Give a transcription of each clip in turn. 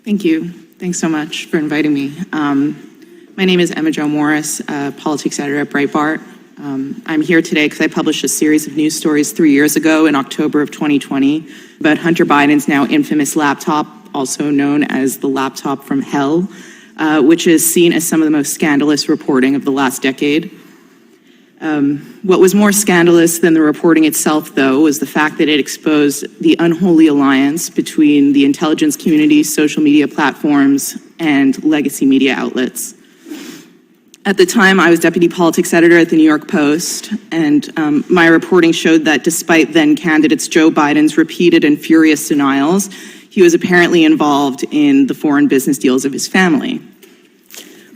Thank you. Thanks so much for inviting me. My name is Emma Jo Morris, politics editor at Breitbart. I'm here today because I published a series of news stories 3 years ago in October of 2020 about Hunter Biden's now infamous laptop, also known as the laptop from hell, which is seen as some of the most scandalous reporting of the last decade. What was more scandalous than the reporting itself, though, was the fact that it exposed the unholy alliance between the intelligence community, social media platforms, and legacy media outlets. At the time, I was deputy politics editor at the New York Post, and my reporting showed that despite then candidates Joe Biden's repeated and furious denials, he was apparently involved in the foreign business deals of his family.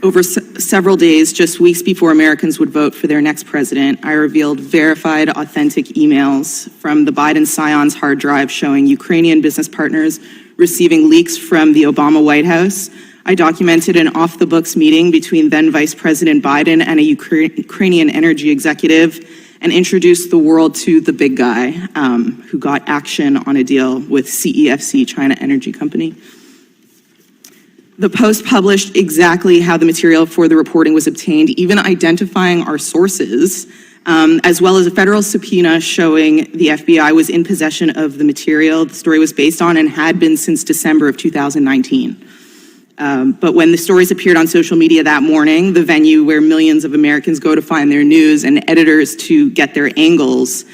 Over several days, just weeks before Americans would vote for their next president, I revealed verified, authentic emails from the Biden Scion's hard drive showing Ukrainian business partners receiving leaks from the Obama White House. I documented an off-the-books meeting between then Vice President Biden and a Ukrainian energy executive and introduced the world to the big guy who got action on a deal with CEFC, China Energy Company. The Post published exactly how the material for the reporting was obtained, even identifying our sources, as well as a federal subpoena showing the FBI was in possession of the material the story was based on and had been since December of 2019. But when the stories appeared on social media that morning, the venue where millions of Americans go to find their news and editors to get their angles,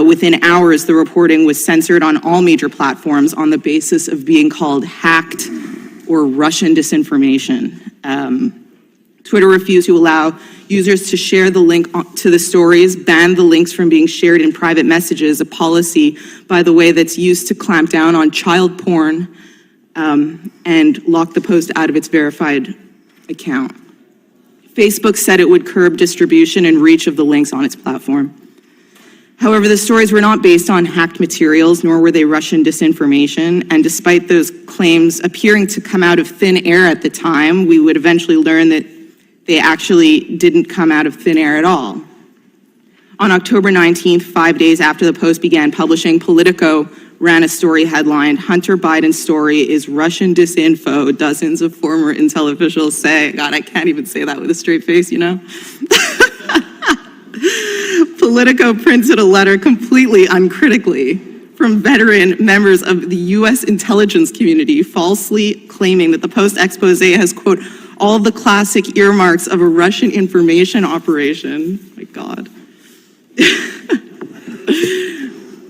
within hours the reporting was censored on all major platforms on the basis of being called hacked or Russian disinformation. Twitter refused to allow users to share the link to the stories, banned the links from being shared in private messages, a policy, by the way, that's used to clamp down on child porn, and locked the Post out of its verified account. Facebook said it would curb distribution and reach of the links on its platform. However, the stories were not based on hacked materials, nor were they Russian disinformation, and despite those claims appearing to come out of thin air at the time, we would eventually learn that they actually didn't come out of thin air at all. On October 19th, 5 days after the Post began publishing, Politico ran a story headlined, "Hunter Biden's story is Russian disinfo, dozens of former intel officials say." God, I can't even say that with a straight face, you know? Politico printed a letter completely uncritically from veteran members of the U.S. intelligence community, falsely claiming that the Post expose has, quote, all the classic earmarks of a Russian information operation. My God.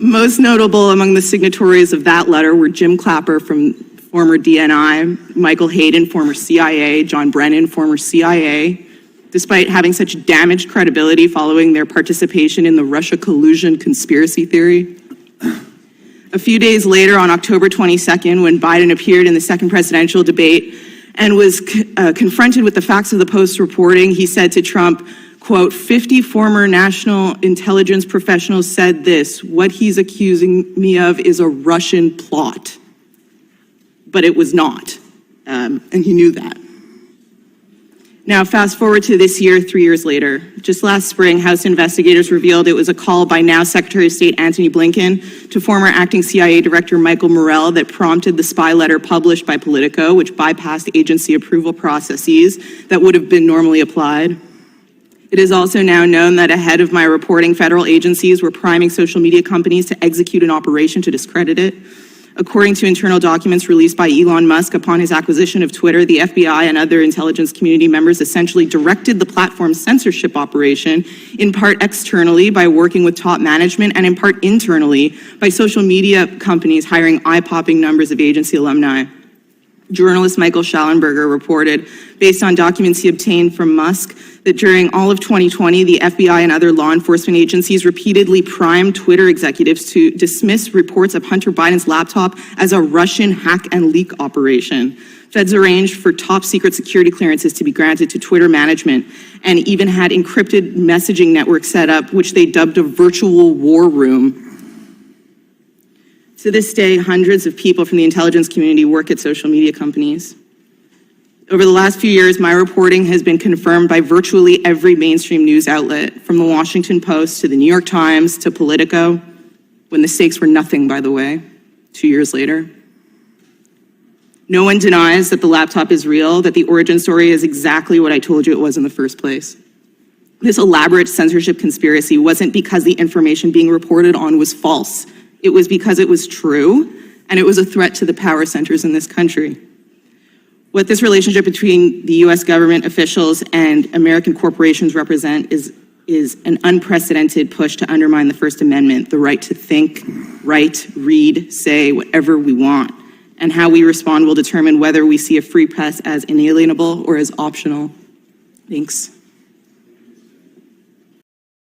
Most notable among the signatories of that letter were Jim Clapper from former DNI, Michael Hayden, former CIA, John Brennan, former CIA, despite having such damaged credibility following their participation in the Russia collusion conspiracy theory. A few days later, on October 22nd, when Biden appeared in the second presidential debate and was confronted with the facts of the Post reporting, he said to Trump, quote, 50 former national intelligence professionals said this, what he's accusing me of is a Russian plot. But it was not, and he knew that. Now, fast forward to this year, 3 years later. Just last spring, House investigators revealed it was a call by now Secretary of State Antony Blinken to former acting CIA Director Michael Morell that prompted the spy letter published by Politico, which bypassed agency approval processes that would have been normally applied. It is also now known that ahead of my reporting, federal agencies were priming social media companies to execute an operation to discredit it. According to internal documents released by Elon Musk upon his acquisition of Twitter, the FBI and other intelligence community members essentially directed the platform's censorship operation, in part externally by working with top management and in part internally by social media companies hiring eye-popping numbers of agency alumni. Journalist Michael Schallenberger reported, based on documents he obtained from Musk, that during all of 2020, the FBI and other law enforcement agencies repeatedly primed Twitter executives to dismiss reports of Hunter Biden's laptop as a Russian hack and leak operation. Feds arranged for top secret security clearances to be granted to Twitter management and even had encrypted messaging networks set up, which they dubbed a virtual war room. To this day, hundreds of people from the intelligence community work at social media companies. Over the last few years, my reporting has been confirmed by virtually every mainstream news outlet, from the Washington Post to the New York Times to Politico, when the stakes were nothing, by the way, 2 years later. No one denies that the laptop is real, that the origin story is exactly what I told you it was in the first place. This elaborate censorship conspiracy wasn't because the information being reported on was false. It was because it was true, and it was a threat to the power centers in this country. What this relationship between the US government officials and American corporations represent is an unprecedented push to undermine the First Amendment, the right to think, write, read, say whatever we want. And how we respond will determine whether we see a free press as inalienable or as optional. Thanks.